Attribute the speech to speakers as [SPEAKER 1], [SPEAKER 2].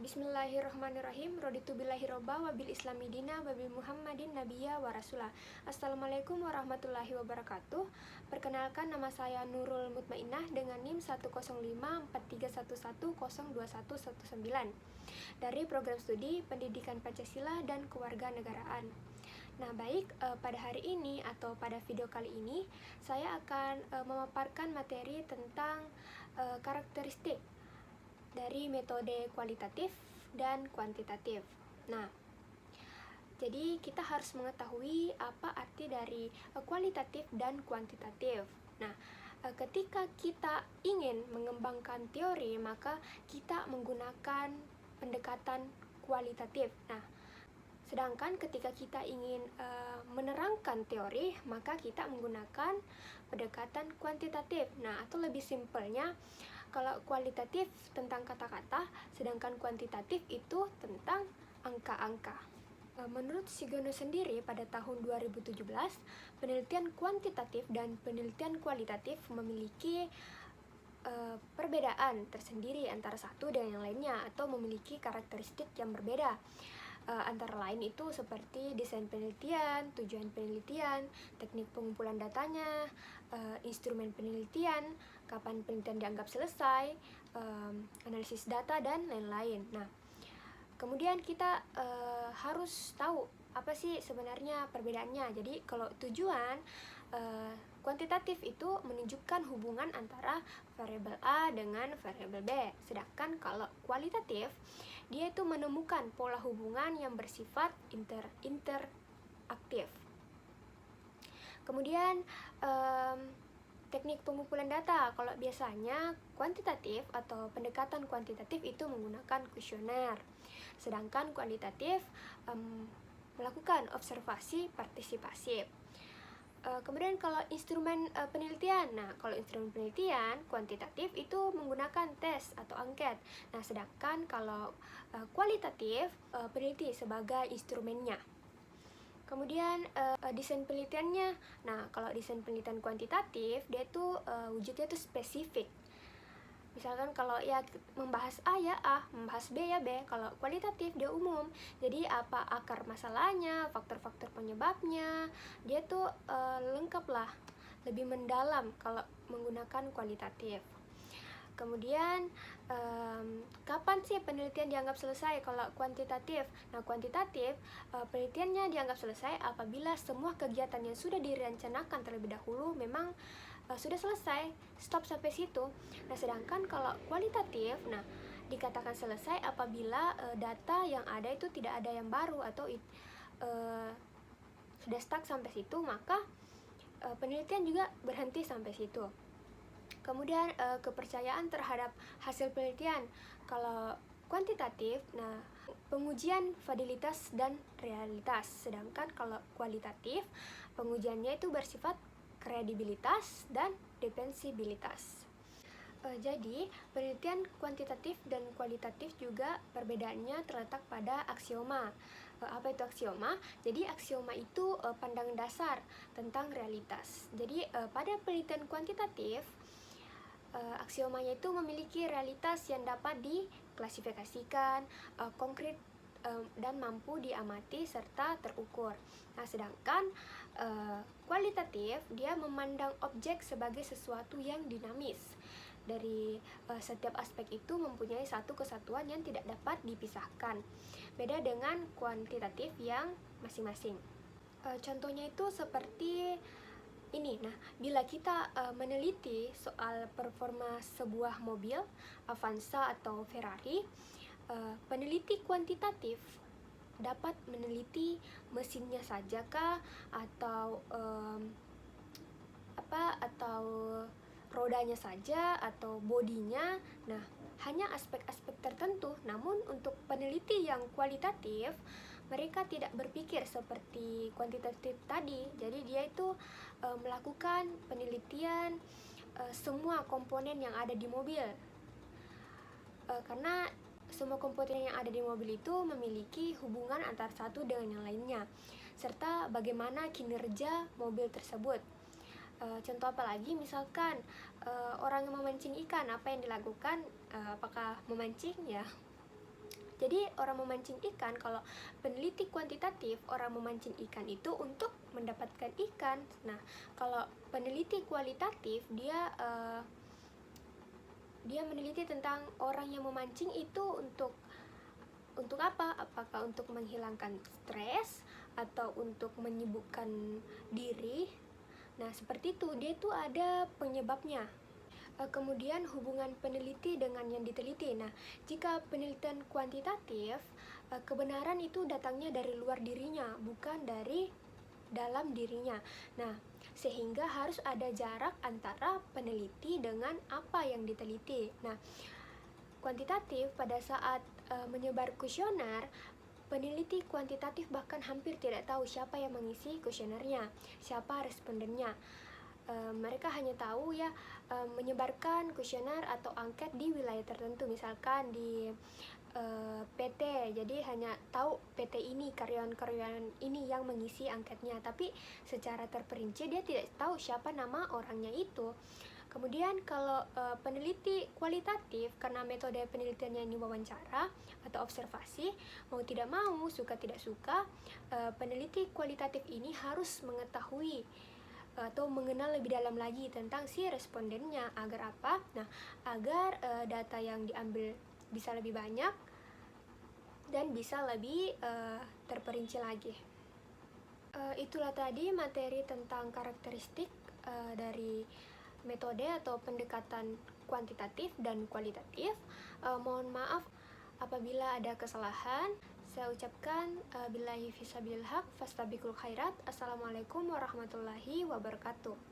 [SPEAKER 1] Bismillahirrahmanirrahim. Raditu billahi robba wa bil islami dina wa bil muhammadin nabiyya wa rasulah. Assalamualaikum warahmatullahi wabarakatuh. Perkenalkan, nama saya Nurul Mutmainnah dengan NIM 1054311021119 dari program studi Pendidikan Pancasila dan Kewarganegaraan. Nah, baik, pada hari ini atau pada video kali ini saya akan memaparkan materi tentang karakteristik dari metode kualitatif dan kuantitatif. Nah, jadi kita harus mengetahui apa arti dari kualitatif dan kuantitatif. Nah, ketika kita ingin mengembangkan teori, maka kita menggunakan pendekatan kualitatif. Nah, sedangkan ketika kita ingin menerangkan teori, maka kita menggunakan pendekatan kuantitatif. Nah, atau lebih simpelnya, kalau kualitatif tentang kata-kata, sedangkan kuantitatif itu tentang angka-angka. Menurut Sigono sendiri, pada tahun 2017, penelitian kuantitatif dan penelitian kualitatif memiliki perbedaan tersendiri antara satu dengan yang lainnya, atau memiliki karakteristik yang berbeda. Antara lain itu seperti desain penelitian, tujuan penelitian, teknik pengumpulan datanya, instrumen penelitian, kapan penelitian dianggap selesai, analisis data, dan lain-lain. Nah, kemudian kita harus tahu apa sih sebenarnya perbedaannya. Jadi kalau tujuan kuantitatif itu menunjukkan hubungan antara variabel A dengan variabel B. Sedangkan kalau kualitatif, dia itu menemukan pola hubungan yang bersifat interaktif. Kemudian teknik pengumpulan data. Kalau biasanya kuantitatif atau pendekatan kuantitatif itu menggunakan kuesioner. Sedangkan kualitatif melakukan observasi partisipasi. Kemudian kalau instrumen penelitian, nah kalau instrumen penelitian kuantitatif itu menggunakan tes atau angket. Nah, sedangkan kalau kualitatif peneliti sebagai instrumennya. Kemudian desain penelitiannya, nah kalau desain penelitian kuantitatif dia itu wujudnya itu spesifik. Misalkan kalau ya membahas A ya A, membahas B ya B. Kalau kualitatif dia umum. Jadi apa akar masalahnya, faktor-faktor penyebabnya, dia tuh lengkap lah, lebih mendalam kalau menggunakan kualitatif. Kemudian kapan sih penelitian dianggap selesai kalau kuantitatif? Nah, kuantitatif penelitiannya dianggap selesai apabila semua kegiatan yang sudah direncanakan terlebih dahulu memang sudah selesai, stop sampai situ. Nah, sedangkan kalau kualitatif, nah dikatakan selesai apabila data yang ada itu tidak ada yang baru atau sudah stuck sampai situ, maka penelitian juga berhenti sampai situ. Kemudian kepercayaan terhadap hasil penelitian. Kalau kuantitatif, nah pengujian validitas dan realitas. Sedangkan kalau kualitatif, pengujiannya itu bersifat kredibilitas dan defensibilitas. Jadi, penelitian kuantitatif dan kualitatif juga perbedaannya terletak pada aksioma. Apa itu aksioma? Jadi, aksioma itu pandangan dasar tentang realitas. Jadi, pada penelitian kuantitatif, aksiomanya itu memiliki realitas yang dapat diklasifikasikan, konkret, dan mampu diamati serta terukur. Nah, sedangkan kualitatif dia memandang objek sebagai sesuatu yang dinamis. Dari setiap aspek itu mempunyai satu kesatuan yang tidak dapat dipisahkan. Beda dengan kuantitatif yang masing-masing. Contohnya itu seperti ini. Nah, bila kita meneliti soal performa sebuah mobil Avanza atau Ferrari, peneliti kuantitatif dapat meneliti mesinnya saja kah, atau atau rodanya saja, atau bodinya. Nah, hanya aspek-aspek tertentu. Namun untuk peneliti yang kualitatif, mereka tidak berpikir seperti kuantitatif tadi. Jadi dia itu melakukan penelitian semua komponen yang ada di mobil, karena semua komponen yang ada di mobil itu memiliki hubungan antara satu dengan yang lainnya, serta bagaimana kinerja mobil tersebut. Contoh apa lagi? Misalkan orang yang memancing ikan, apa yang dilakukan? Apakah memancing? Ya, Jadi orang memancing ikan, kalau peneliti kuantitatif, orang memancing ikan itu untuk mendapatkan ikan. Nah, kalau peneliti kualitatif, dia meneliti tentang orang yang memancing itu untuk apa? Apakah untuk menghilangkan stres atau untuk menyibukkan diri? Nah, seperti itu, dia tuh ada penyebabnya. Kemudian hubungan peneliti dengan yang diteliti. Nah, jika penelitian kuantitatif, kebenaran itu datangnya dari luar dirinya, bukan dari dalam dirinya. Nah, sehingga harus ada jarak antara peneliti dengan apa yang diteliti. Nah, kuantitatif pada saat menyebar kuesioner, peneliti kuantitatif bahkan hampir tidak tahu siapa yang mengisi kuesionernya, siapa respondennya. Mereka hanya tahu ya menyebarkan kuesioner atau angket di wilayah tertentu, misalkan di PT, jadi hanya tahu PT ini, karyawan-karyawan ini yang mengisi angketnya, tapi secara terperinci dia tidak tahu siapa nama orangnya itu. Kemudian kalau peneliti kualitatif, karena metode penelitiannya ini wawancara atau observasi, mau tidak mau, suka tidak suka, peneliti kualitatif ini harus mengetahui atau mengenal lebih dalam lagi tentang si respondennya. Agar apa? Nah, agar data yang diambil bisa lebih banyak dan bisa lebih terperinci lagi. Itulah tadi materi tentang karakteristik dari metode atau pendekatan kuantitatif dan kualitatif. Mohon maaf apabila ada kesalahan. Saya ucapkan billahi fisabilil haq fastabiqul khairat. Assalamualaikum warahmatullahi wabarakatuh.